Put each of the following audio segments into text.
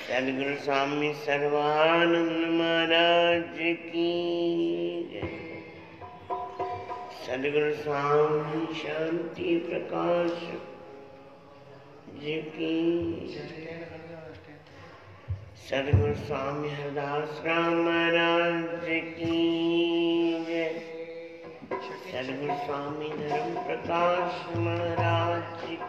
सदगुरु स्वामी सर्वानंद महाराज की, सदगुरु स्वामी शांति प्रकाश जी की, सदगुरु स्वामी हरदास राम महाराज की, सदगुरु स्वामी धर्म प्रकाश महाराज की,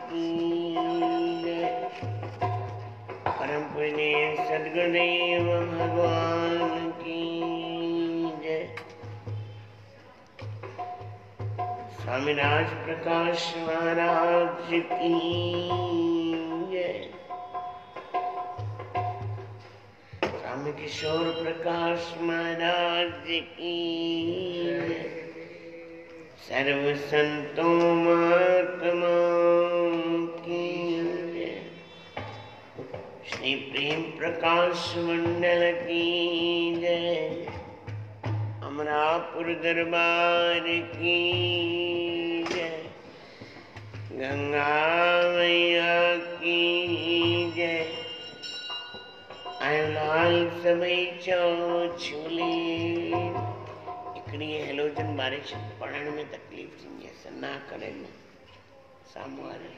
परम पूज्य सदगुरुदेव भगवान की जय। स्वामी राज प्रकाश महाराज की जय। स्वामी किशोर प्रकाश महाराज की जय। सर्व संतों महात्माओं की जय। श्री प्रेम प्रकाश मंडल की जय। अमरापुर दरबार की जय। गंगा मैया की जय। आयोलाल सभई चो छूले। हिकिड़ी हेलोजन बारिश पढ़ण में तकलीफ़ थींदी आहे, सना करे न साम्हूं वारे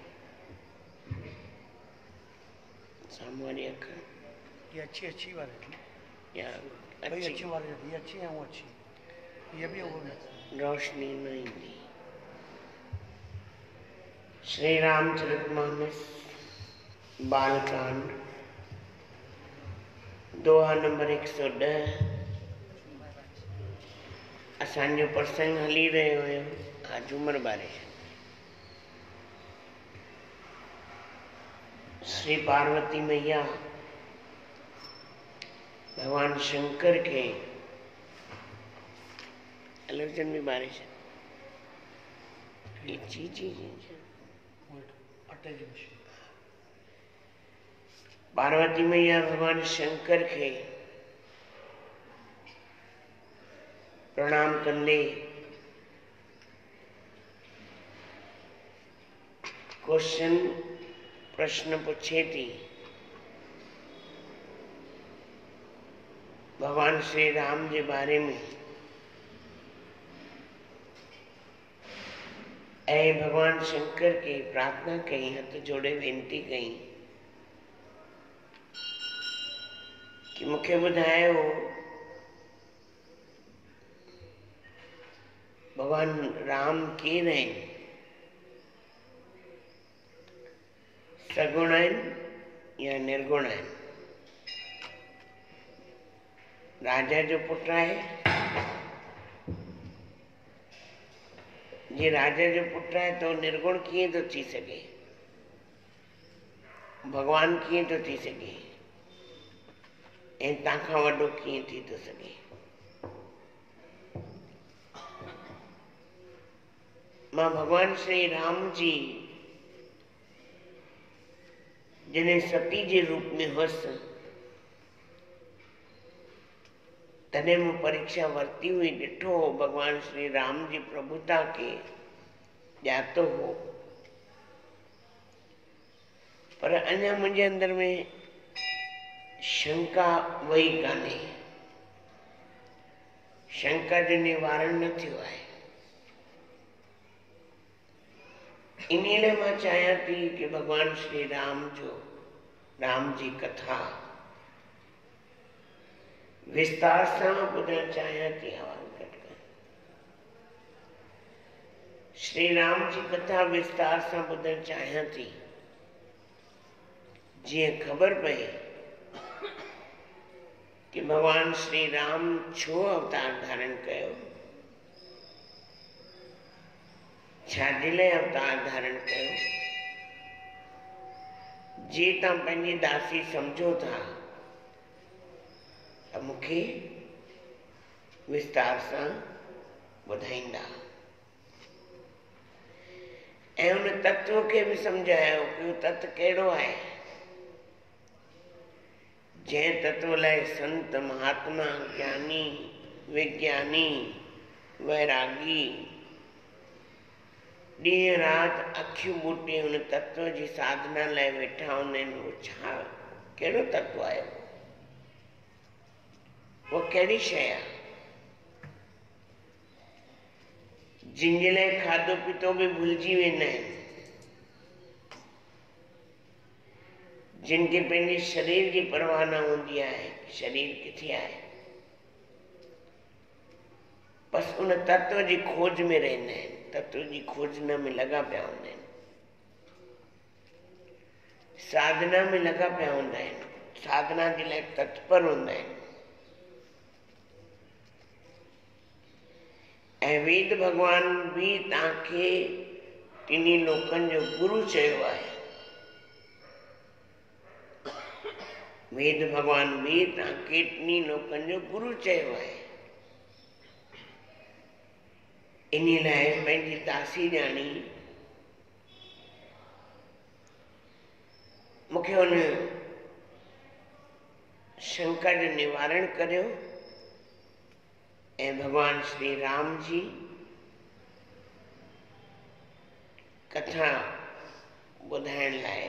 अखर ये अच्छी वाली या अच्छी वाली ये अच्छी है, वो अच्छी ये भी वो रोशनी न ईंदी। श्री रामचरितमानस बालकांड दोहा नंबर 110। असांजो प्रसंग हली रहियो हुयो आज उमर बारे। श्री पार्वती मैया भगवान शंकर के एलर्जन में बारिश पार्वती मैया भगवान शंकर के प्रणाम कंदे प्रश्न पूछे थी। भगवान श्री राम के बारे में भगवान शंकर के प्रार्थना कई, हथ जोड़े वेनती कई कि मुखे बुधायो भगवान राम के रहे, सगुण या निर्गुण है। राजा जो पुट है, जे राजा जो पुट है तो निर्गुण किए तो थी सके, भगवान किए तो थी सके, तंहिंखां वॾो कीअं थी तो सके। मां भगवान श्री राम जी जिन्हें सती के रूप में हुअसि तने मूं परीक्षा वरती हुई ॾिठो हो भगवान श्री राम जी प्रभुता के ॼातो हो, पर अञा मुझे अंदर में शंका वही काने, शंका जो निवारण न थियो है। इन्हीं मां चाहियां थी कि भगवान श्री राम जो राम जी कथा विस्तार से ॿुधणु चाहियां थी। आवाज़ घटि कर। श्री राम जी कथा विस्तार से ॿुधणु चाहियां थी, जीअं ख़बर पए कि भगवान श्री राम छो अवतार धारण कयो, छाजे लाइ अवतार धारण कयो। जे तव्हां पंहिंजी दासी समझो था त मूंखे विस्तार सां ॿुधाईंदा ऐं उन तत्व खे बि सम्झायो कि उहो तत्व कहिड़ो आहे, जंहिं तत्व लाइ संत महात्मा ज्ञानी विज्ञानी वैरागी ॾींहुं राति अखियूं ॿूटे हुन तत्व जी साधना लाइ वेठा हूंदा आहिनि। उहो छा, कहिड़ो तत्व आहे उहो कहिड़ी शइ आहे जिनजे लाइ खाधो पीतो बि भुलिजी वेंदा आहिनि, जिनखे पंहिंजे शरीर जी परवाह न हूंदी आहे, शरीर किथे आहे, बस उन तत्व जी खोज में रहंदा आहिनि, तत्व जी खोजना में लॻा पिया हूंदा आहिनि, साधना में लॻा पिया हूंदा आहिनि, साधना जे लाइ तत्पर हूंदा आहिनि। ऐं वेद भगवान भी तव्हांखे टिनी लोकनि जो गुरु चयो आहे। वेद भगवान भी तव्हांखे टिनी लोकनि जो गुरु चयो आहे। इन लाइ पंहिंजी दासी ॼाणी मूंखे हुन शंका जो निवारण करियो ऐं भगवान श्री राम जी कथा ॿुधाइण लाइ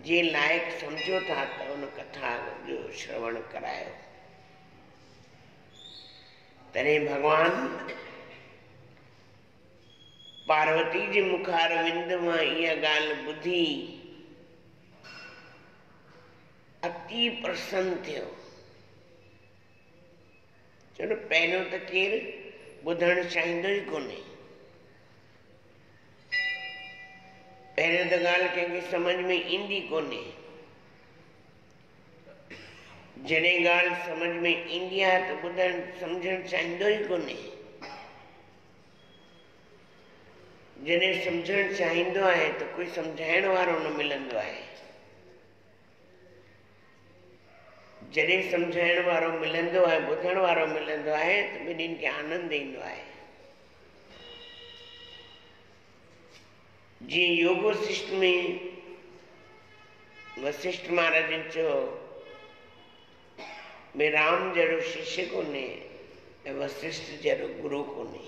जे लाइक़ सम्झो था त उन कथा जो श्रवण करायो। तॾहिं भगवान पार्वती जे मुखार विंद मां इहा ॻाल्हि ॿुधी अति प्रसन्न थियो। चलो पहिरियों त केरु ॿुधणु चाहींदो ई कोन्हे, पहिरियों त ॻाल्हि कंहिंखे सम्झ में ईंदी कोन्हे। जॾहिं ॻाल्हि सम्झ में ईंदी आहे त ॿुधणु सम्झणु चाहींदो ई कोन्हे। जॾहिं सम्झणु चाहींदो आहे त कोई सम्झाइण वारो न मिलंदो आहे। जॾहिं सम्झाइण वारो मिलंदो आहे, ॿुधण वारो मिलंदो आहे त ॿिन्हिनि खे आनंद ईंदो आहे। जीअं योग वशिष्ठ में वशिष्ठ महाराजनि चयो भई राम जहिड़ो शिष्य कोन्हे ऐं वशिष्ठ जहिड़ो गुरु कोन्हे।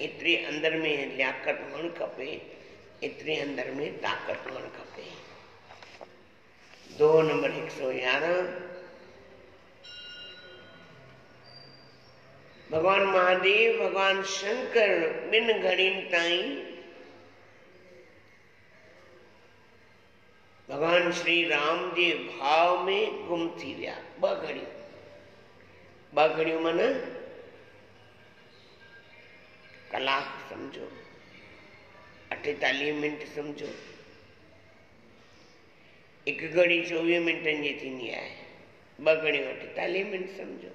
एतिरी अंदर में लियाकत हुअणु खपे, एतिरी अंदर में ताक़त हुअणु खपे। 2 नंबर 111 भगवान महादेव भगवान शंकर ॿिनि घड़ियुनि ताईं भगवान श्री राम जे भाव में गुम थी विया। 2 घड़ियूं माना कलाक समझो, 48 मिनट समझो। 1 घड़ी 24 मिनटनि जी थींदी आहे, 2 घड़ियूं 48 मिनट समझो।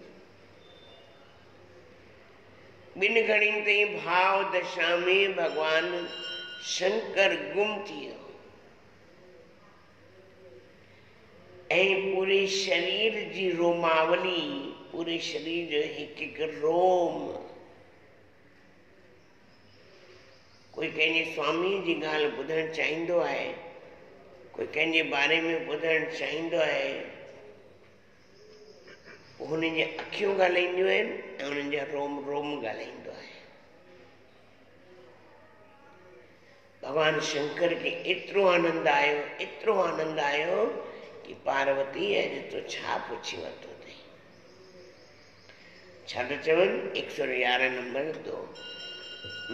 2 घड़ियुनि ताईं भाव दशा में भगवान शंकर गुम थी वियो ऐं पूरे शरीर जी रोमावली, पूरे शरीर जो हिकु रोम, कोई कंहिंजे स्वामी जी ॻाल्हि ॿुधणु चाहींदो आहे, कोई कंहिंजे बारे में ॿुधणु चाहींदो आहे, हुननि जी अखियूं ॻाल्हाईंदियूं आहिनि ऐं हुननि जा रोम रोम ॻाल्हाईंदो आहे। भगवान शंकर खे एतिरो आनंद आयो, एतिरो आनंद आयो कि पार्वती अॼु तो छा पुछी वरितो अथई। छा था चवनि 111 नंबर 2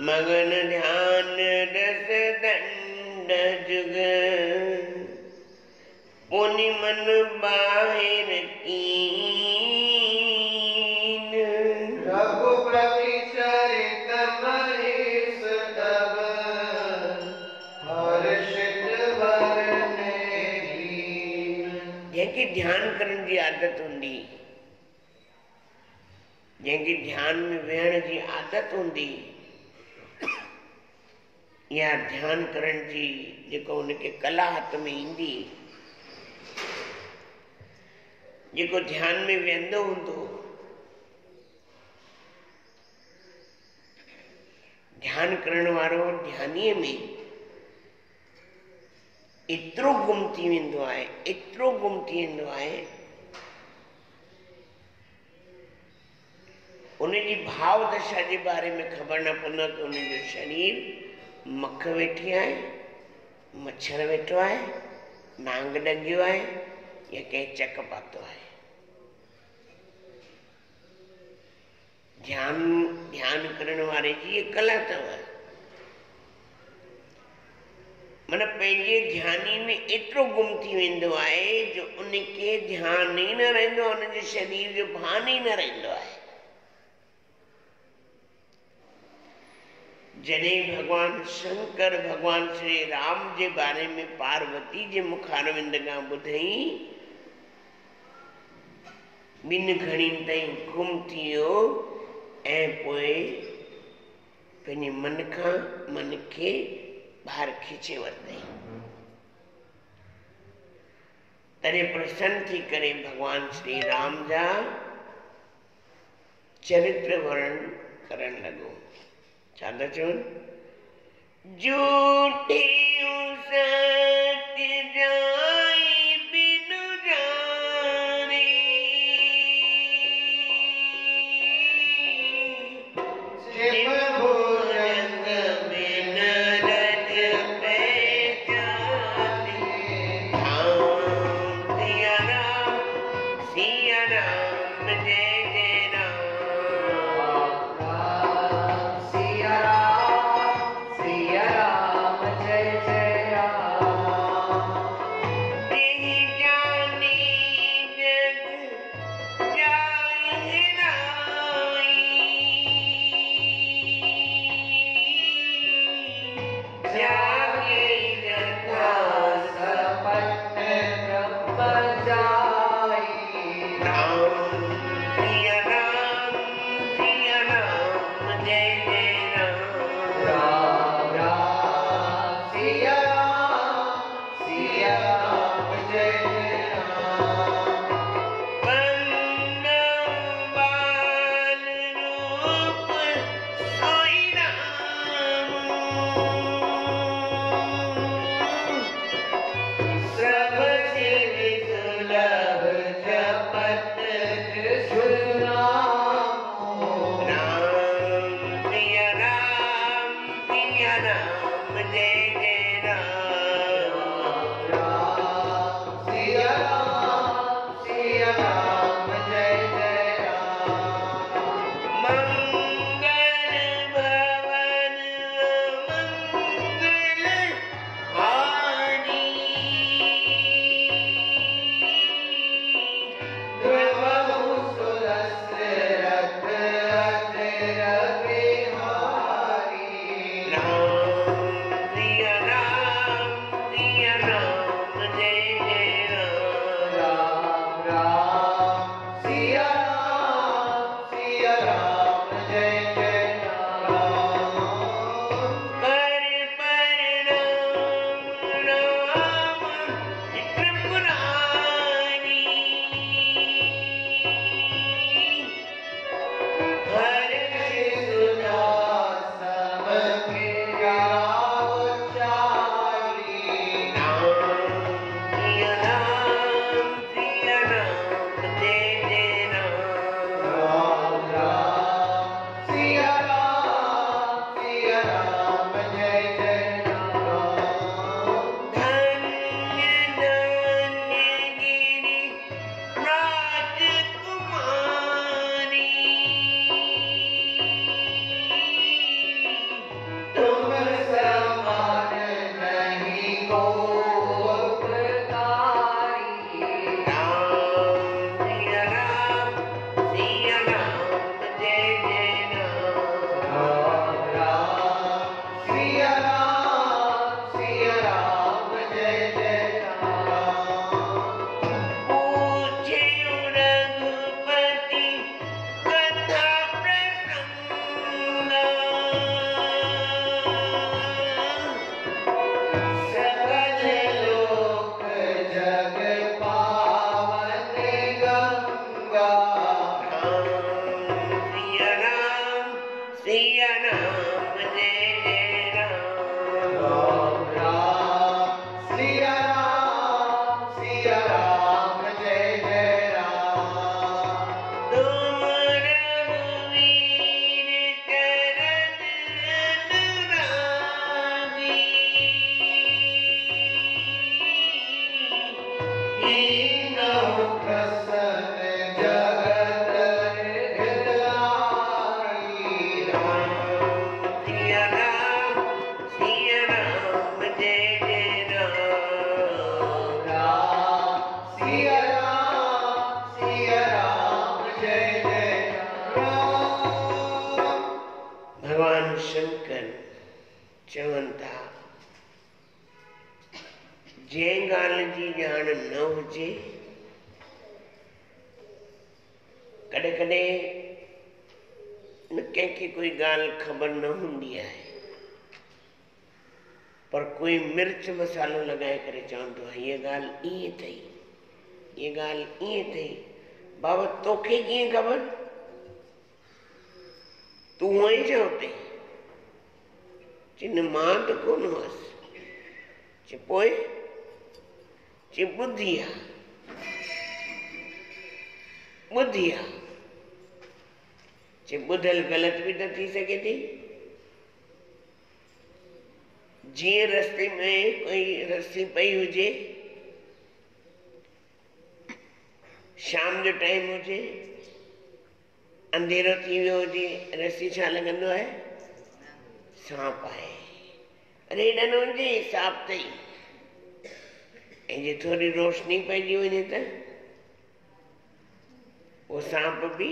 मगन ध्यान रस दंड जुग पुनि मन बाहिर कीन रघुपति चरित महेश तब हर्षित वरने लीन। जंहिंखे ध्यान करण जी आदत हूंदी, जंहिंखे ध्यान में वेहण जी आदत हूंदी, या ध्यान करण जी जेको हुनखे कला हथ में ईंदी, जेको ध्यान में वेंदो हूंदो, ध्यान करण वारो ध्यानीअ में एतिरो गुम थी वेंदो आहे, एतिरो गुम थी वेंदो आहे उनजी भाव दशा जे बारे में ख़बर न पवंदो आहे कि उनजो शरीर मख वेठी आहे, मच्छर वेठो आहे, नांग ॾंगियो आहे या कंहिं चक पातो आहे। ध्यान करण वारे जी ये कला अथव। मन पंहिंजे ध्यानी में एतिरो गुम थी वेंदो आहे जो उनखे ध्यान ई न रहंदो आहे, उनजे शरीर जो भान ई न रहंदो आहे। जॾहिं भगवान शंकर भगवान श्री राम जे बारे में पार्वती जे मुखारविंद खां ॿुधई, ॿिनि घड़ियुनि ताईं गुम थी वियो ऐं पोइ पंहिंजे मन खे ॿाहिरि खीचे वरितई। तॾहिं प्रसन्न थी करे भगवान श्री राम जा चरित्र वर्णन करण लॻो। छा था चवनि? झूठियूं सत्य जाई बिनु जाने, जिम भुजंग बिन रज पहचाने। सिया राम जय जय राम। सिया राम जय जय राम। तेहि जानी जग जाहि नाई, जागे जथा सपन ब्रह्म जाई। राम। सिया राम जय जय राम। राम राम सिया राम जय जय राम। बंदवाल रूप सोई राम, सब सिर सुलभ जपत कृष्ण नाम। राम। सिया राम जय जय राम। राम सिया राम जय जय राम। मंगल भवन मंगल हारी, ध्रुवहु सुरस्य रथ अग्र बिहारी। राम। सिया राम जय जय राम। राम सिया राम जय जय राम। कर प्रणाम राम त्रिपुरारी, हर सुना सब गिरा उचारी। राम। सिया राम जय जय राम। राम सिया राम जय जय राम। धन्य धन्य गिरि राजकुमारी, तुम समान नहीं को प्रकारी। राम। सिया राम जय जय राम। राम सिया राम जय जय राम। पूछे रघुपति कथा प्रसंग, सकल लोक जग पावन गंगा। सिया राम जय जय राम। राम सिया राम जय जय राम। तुम रघुवीर भगवान शंकर चवनि था जंहिं ॻाल्हि जी ॼाण न हुजे कॾहिं कॾहिं न कंहिंखे कोई ॻाल्हि ख़बर न हूंदी आहे पर कोई मिर्च मसालो लॻाए करे चवंदो आहे हीअ ॻाल्हि ईअं अथई हीअ ॻाल्हि ईअं अथई बाबा तोखे कीअं ख़बर तूं हूअं ई चओ अथई चिन मां त कोन हुअसि चे पोइ चे ॿुधी आहे चे ॿुधल ग़लति बि त थी सघे थी जीअं रस्ते में कोई रस्सी पई हुजे शाम जो टाइम हुजे अंधेरो थी वियो हुजे रस्सी छा लॻंदो आहे सांप आहे अरे हेॾा न वञे सांप अथई ऐं जे थोरी रोशनी पइजी वञे त उहो सांप बि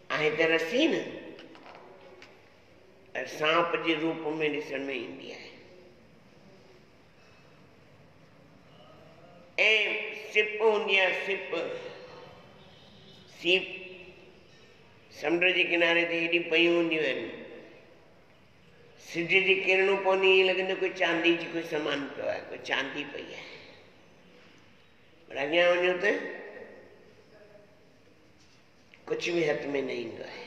आहे त रस्सी न सांप जे रूप में ॾिसण में ईंदी आहे ऐं सिप हूंदी आहे सीप समुंड जे किनारे ते हेॾी पयूं हूंदियूं आहिनि सिज जी किरणूं पवंदी ईअं लॻंदो कोई चांदी जी कोई सामान पियो आहे कोई चांदी पई आहे पर अॻियां वञो त कुझु बि हथ में न ईंदो आहे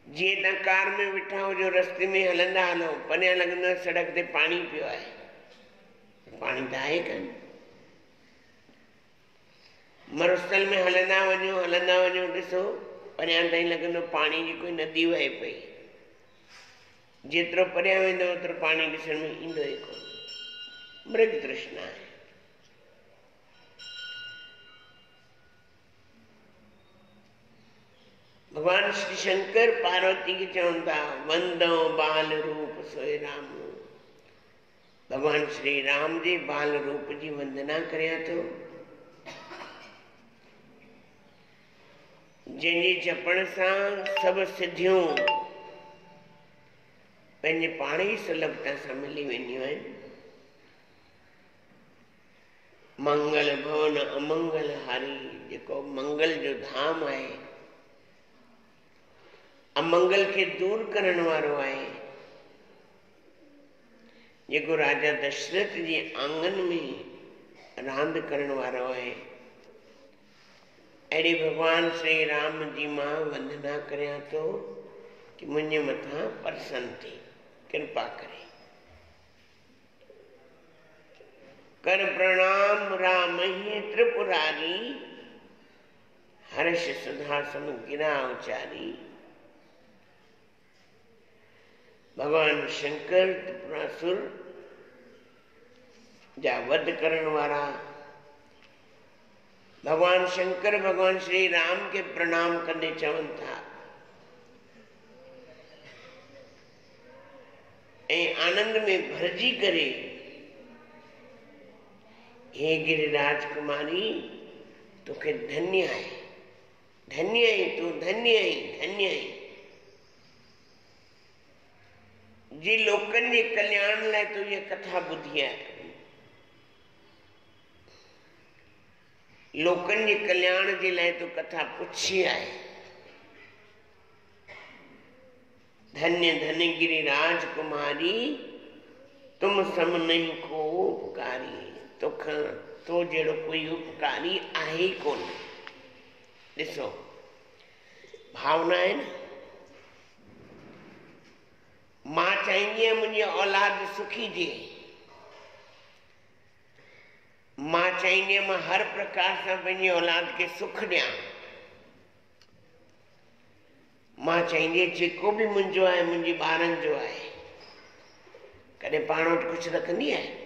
जीअं तव्हां कार में वेठा हुजो रस्ते में हलंदा हलो परियां लॻंदो आहे सड़क ते पाणी पियो आहे पाणी त आहे कान मरुस्थल में हलंदा वञो ॾिसो परियां ताईं लॻंदो पाणी जी कोई नदी वहे पई जेतिरो परियां वेंदो ओतिरो पाणी ॾिसण में ईंदो ई कोन मृग तृष्णा आहे भगवान श्री शंकर पार्वती खे चवनि था वंदो बाल रूप सोए राम भगवान श्री राम जे बाल रूप जी वंदना करियां थो जंहिंजे जपण सां सभु सिद्धियूं पंहिंजे पाण ई सुलभता सां मिली वेंदियूं आहिनि मंगल भवन अमंगल हारी जेको मंगल जो धाम आहे अमंगल खे दूर करण वारो आहे जेको राजा दशरथ जे आंगन में रांदि करण वारो आहे अहिड़े भगवान श्री राम जी मां वंदना करियां थो कि मुंहिंजे मथां प्रसन्न थी कृपा करे कर प्रणाम राम ही त्रिपुरारी हर्ष सुधासन गिरा उचारी भगवान शंकर त्रिपुरासुर जा वध करण वारा भगवान शंकर भगवान श्री राम के प्रणाम कंदे चवनि था ऐं आनंद में भरजी करे हे गिरिराज कुमारी तोखे धन्य आहे धन्य आई तूं धन्य आई धन्य आई जी लोकनि जे कल्याण लाइ तूं इहा कथा ॿुधी आहे लोकनि जे कल्याण जे लाइ तूं कथा पुछी आहे धन्य धन्य गिरिराज कुमारी तुम सम नहीं को उपकारी तोखां तो जहिड़ो कोई उपकारी आहे ई कोन ॾिसो भावना आहे न मां चाहींदी आहियां मुंहिंजी औलाद सुखी थिए मां चाहींदी आहियां मां हर प्रकार सां पंहिंजी औलाद खे सुख ॾियां मां चाहींदी आहियां जेको बि मुंहिंजो आहे मुंहिंजे ॿारनि जो आहे कॾहिं पाण वटि कुझु रखंदी आहे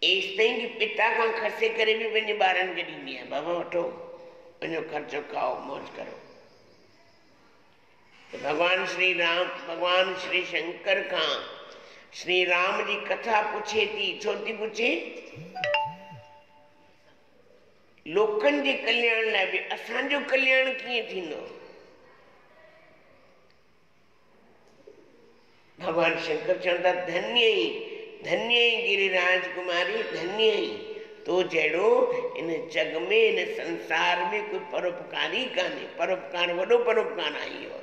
एसि ताईं कि पिता खां खसे करे बि पंहिंजे ॿारनि खे ॾींदी आहे बाबा वठो वञो ख़र्चो खाओ मौज करो भगवान श्री राम भगवान श्री शंकर खां श्री राम जी कथा पुछे थी छो थी पुछे लोकनि जे कल्याण लाइ बि असांजो कल्याण कीअं थींदो। भगवान शंकर चवंदा धन्य गिरिराज कुमारी धन्य तो जहिड़ो इन जग में इन संसार में कोई परोपकारी कान्हे। परोपकार वॾो परोपकार आहे इहो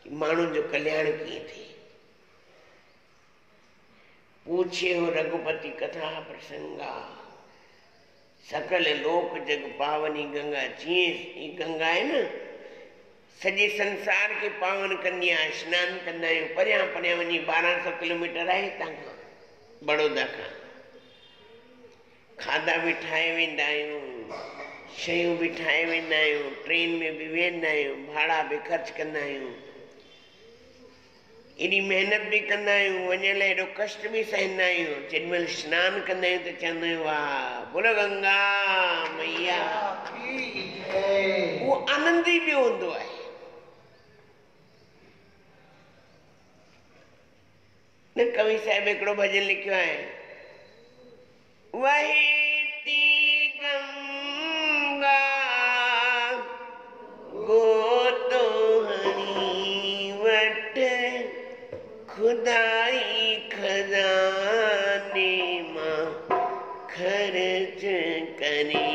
कि माण्हुनि जो कल्याण कीअं थिए। पूछे हो रघुपति कथा प्रसंगा सकल लोक जग पावनी गंगा। जीअं गंगा आहे न सॼे संसार खे पावन कंदी आहे। सनानु कंदा आहियूं परियां परियां वञी 1200 किलोमीटर आहे हितां खां बड़ौदा खां। खाधा बि ठाहे वेंदा आहियूं, शयूं बि ठाहे वेंदा आहियूं, ट्रेन में बि वेंदा आहियूं, भाड़ा बि ख़र्च कंदा आहियूं, एॾी महिनत बि कंदा आहियूं, वञण लाइ एॾो कष्ट बि सहंदा आहियूं। जेॾीमहिल सनानु कंदा आहियूं त चवंदा आहियूं वाह बोलो गंगा मैया। उहो आनंद ई ॿियो हूंदो आहे। न कवि साहिब हिकिड़ो भॼन लिखियो आहे, वहेती गंगा गोतो हणी वट खुदाई खजाने मां खर्च करी।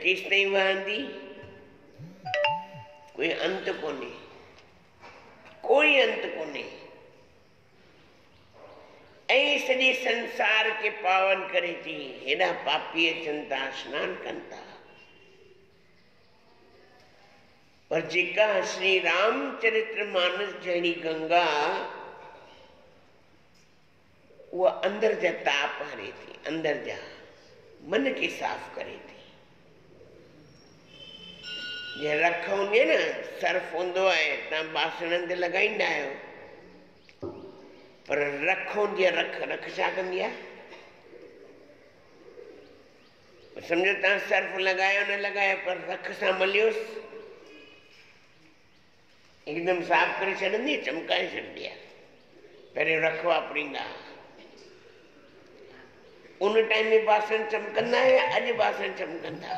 केसिताईं वहंदी कोई अंत कोन्हे, कोई अंत कोन्हे। ऐं सॼे संसार के पावन करे थी। हेॾा पापी अचनि था सनानु कनि था, पर जेका श्री रामचरित्र मानस जहिड़ी गंगा उहा अंदर जा ताप हरे थी, अंदर जा मन के साफ करे थी। जे रख हूंदी आहे न, सर्फ हूंदो आहे, तव्हां बासणनि ते लॻाईंदा आहियो, पर रख हूंदी आहे, रख छा कंदी आहे? सम्झो तव्हां सर्फ लॻायो न लॻायो, पर रख सां मलियोसि हिकदमि साफ़ करे छॾंदी, चमकाए छॾंदी आहे। पहिरियों रख वापरींदा, उन टाइम में बासण चमकंदा या अॼु बासण चमकंदा?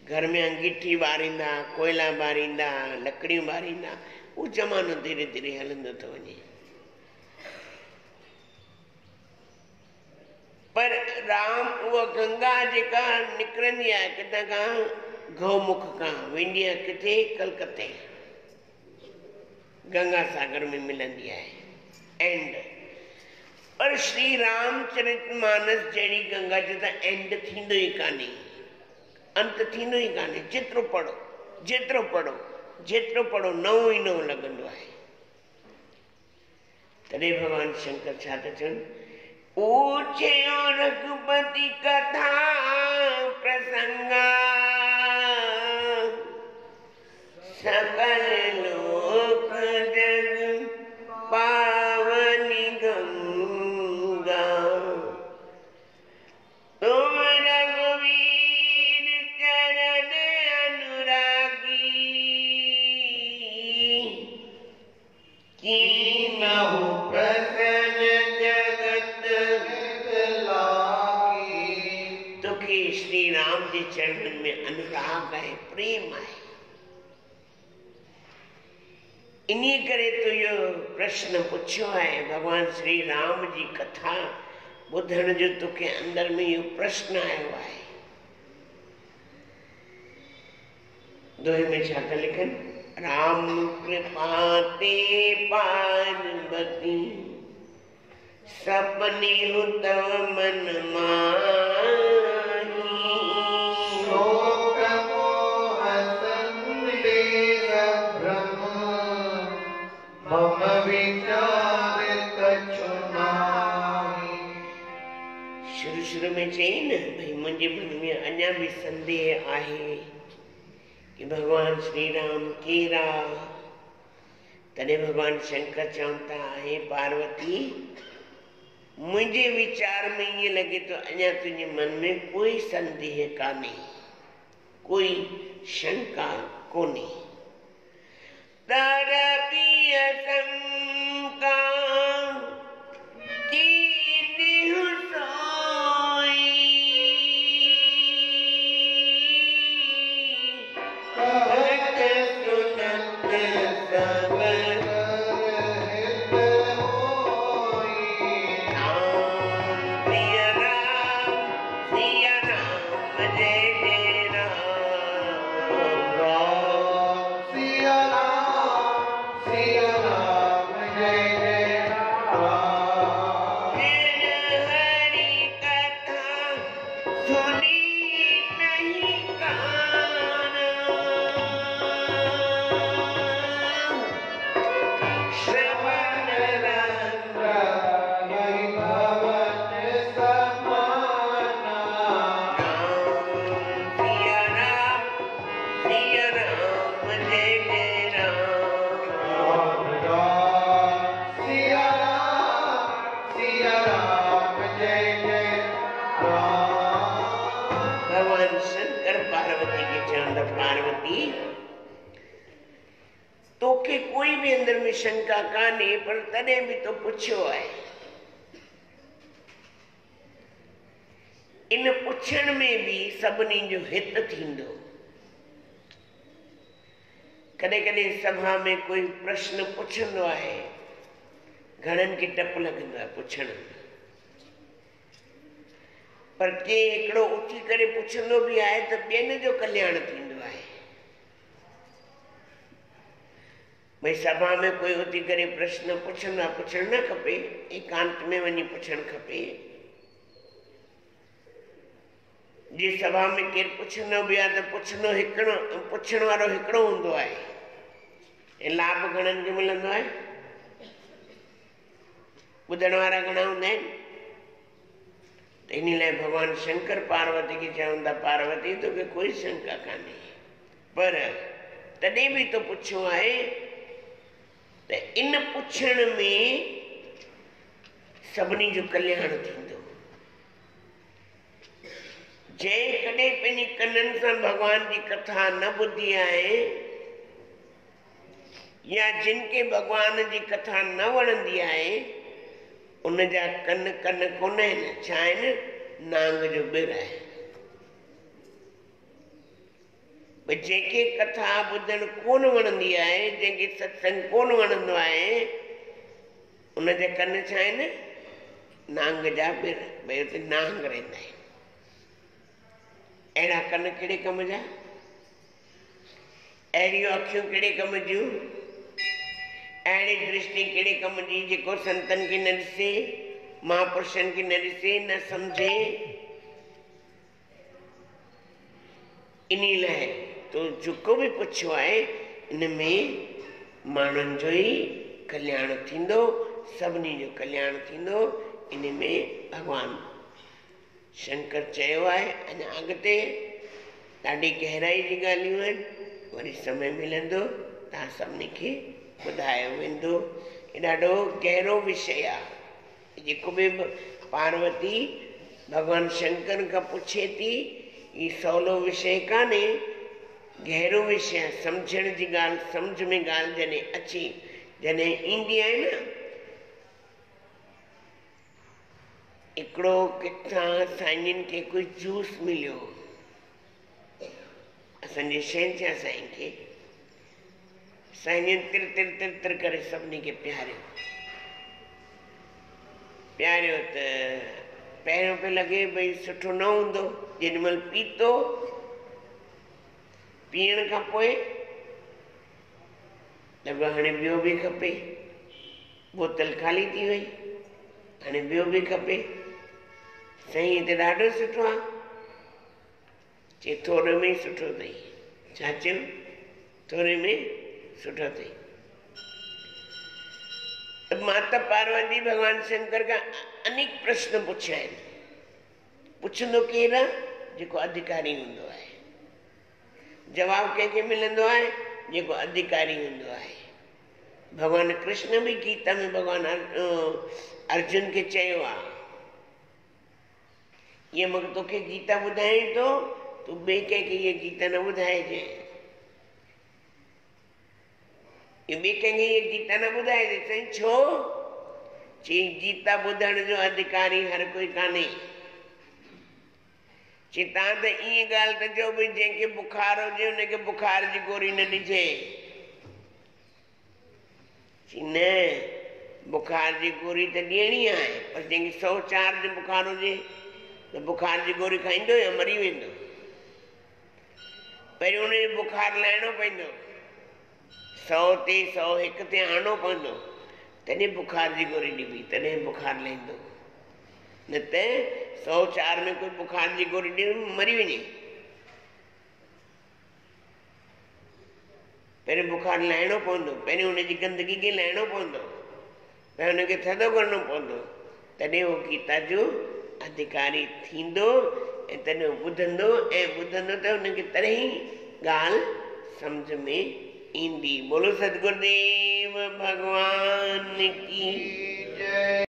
घर में अंगीठी ॿारींदा, कोयला ॿारींदा, लकड़ियूं ॿारींदा, उहो ज़मानो धीरे धीरे हलंदो थो वञे। पर राम उहा गंगा जेका निकिरंदी आहे किथां खां, गौमुख खां, वेंदी आहे किथे? कलकत्ते, गंगा सागर में मिलंदी आहे। एंड पर श्री रामचरित मानस जहिड़ी गंगा जो त एंड थींदो ई कान्हे, अंत थींदो ई कान्हे। जेतिरो पढ़ो नओं ई नओं लॻंदो आहे। तॾहिं भगवान शंकर छा था चवनि, पूछे रघुपति कथा प्रसंगा सकल लोक जग पावनी गंगा। तुम रघुवीर चरण अनुरागी कीनहु प्रसन्न जगत लागी। तो के श्री राम जी चरणन में अनुराग है, प्रेम है। इन्हीं करे तो यो प्रश्न पूछो है भगवान श्री राम जी कथा बुधण जो तुके अंदर में यो प्रश्न आयो है। दोहे में छाता लिखन, राम कृपा ते पार्वती सपनी तव मन माही शोक मोह संदेह भ्रम मम विचार कछु नाहि। शुरू में चई न भाई मुझे मन में अञा भी संदेह आहे कि भगवान श्री राम केरा। तने भगवान शंकर चवता है पार्वती मुझे विचार में ये लगे तो अञा तुझे मन में कोई संदेह काने, कोई शंका कोने। तरपी शंका कीन्हु सोई, कहत सुनत सब तो के कोई भी अंदर में शंका काने पर तने भी तो पुछो है। इन पुछण में भी सबनी जो हित थींदो। कदे कदे सभा में कोई प्रश्न पुछंदो है, घणन की टप लगंदो है पुछण, पर के एकड़ो उठी करे पुछंदो भी आए तो ॿियनि जो कल्याण थींदो है। भाई सभा में कोई उठी करे प्रश्न पुछण न खपे, एकांत में वञी पुछण खपे। जी सभा में केर पुछंदो भी आहे त पुछण वारो हिकिड़ो हूंदो आहे ऐं लाभ घणनि खे मिलंदो आहे, ॿुधण वारा घणा हूंदा आहिनि। त इन लाइ भगवान शंकर पार्वती खे चवंदा पार्वती तोखे कोई शंका कान्हे, पर तॾहिं बि तो पुछो आहे त इन पुछण में सभिनी जो कल्याण थींदो। जंहिं कॾहिं पंहिंजी कननि सां भगवान जी कथा न ॿुधी आहे या जिनके भगवान जी कथा न वणंदी आहे उन जा कन कोन आहिनि, छा आहिनि, नांग जो ॿिर आहे। जंहिंखे कथा ॿुधण कोन वणंदी आहे, जंहिंखे सत्संग कोन वणंदो आहे, उन जा कन छा आहिनि, नांग जा ॿिर। भई उते नांग रहंदा आहिनि। अहिड़ा कन कहिड़े कम जा, अहिड़ियूं अखियूं कहिड़े कम जूं, अहिड़ी दृष्टि कहिड़े कम जी जेको संतन खे न ॾिसे, महापुरुषनि खे न ॾिसे, न सम्झे। इन लाइ तो जेको बि पुछियो आहे इन में माण्हुनि जो ई कल्याण थींदो, सभिनी जो कल्याण थींदो। इन में भगवान शंकर चयो आहे। अञा अॻिते ॾाढी गहराई जी ॻाल्हियूं आहिनि, वरी समय मिलंदो तव्हां सभिनी खे ॿुधायो वेंदो। ये ॾाढो गहरो विषय आहे। जेको बि पार्वती भगवान शंकर खां पुछे थी, ये सवलो विषय कान्हे, गहरो विषय। सम्झण जी ॻाल्हि, सम्झ में ॻाल्हि जॾहिं अचे, जॾहिं ईंदी आहे न, हिकिड़ो किथां साईंजन खे कोई जूस मिलियो, असांजे शहंशाह साईं खे साईं तिर तिर तिर तिर करे सभिनी खे प्यारियो त पहिरियों पियो लॻे भई सुठो न हूंदो, जेॾीमहिल पीतो पीअण खां पोइ लॻो हाणे ॿियो बि खपे, बोतल ख़ाली थी वई, हाणे ॿियो बि खपे। साईं त ॾाढो सुठो आहे, चए थोरे में सुठो अथई। छा चयो? थोरे में सुठो अथई। माता पार्वती भगवान शंकर का अनेक प्रश्न पुछिया आहिनि। पुछंदो केरु आहे? जेको अधिकारी हूंदो आहे। जवाब कंहिंखे मिलंदो आहे? जेको अधिकारी हूंदो आहे। भगवान कृष्ण भी गीता में भगवान अर्जुन के चयो आहे, ये मूंखे तोखे गीता ॿुधाए थो, तूं ॿिए कंहिंखे ये गीता न ॿुधाइजे। ॿिए कंहिंखे ये गीता न ॿुधाइजे। साईं छो? चई गीता ॿुधण जो अधिकारी हर कोई कान्हे। चई तव्हां त ईअं ॻाल्हि था चओ भई जंहिंखे बुखार हुजे हुनखे बुखार जी गोरी न ॾिजे। न, बुखार जी गोरी त ॾियणी आहे, पर जंहिंखे 104 जो बुखार हुजे त बुखार जी गोरी खाईंदो या मरी वेंदो? पहिरियों हुनजो बुखार लाहिणो पवंदो, 100 ते 101 ते आणो पवंदो, तॾहिं बुखार जी गोरी ॾिबी, तॾहिं बुखार लहींदो। न त 104 में कोई बुखार जी गोरी ॾे मरी वञे। पहिरियों बुखार लाहिणो पवंदो, पहिरियों हुनजी गंदगी खे लाहिणो पवंदो, पहिरियों हुनखे थधो करणो पवंदो, तॾहिं उहो गीता जो अधिकारी थींदो ऐं तॾहिं ॿुधंदो ऐं ॿुधंदो त हुनखे तॾहिं ॻाल्हि सम्झ में ईंदी। बोलो सतगुरुदेव भगवान की जय।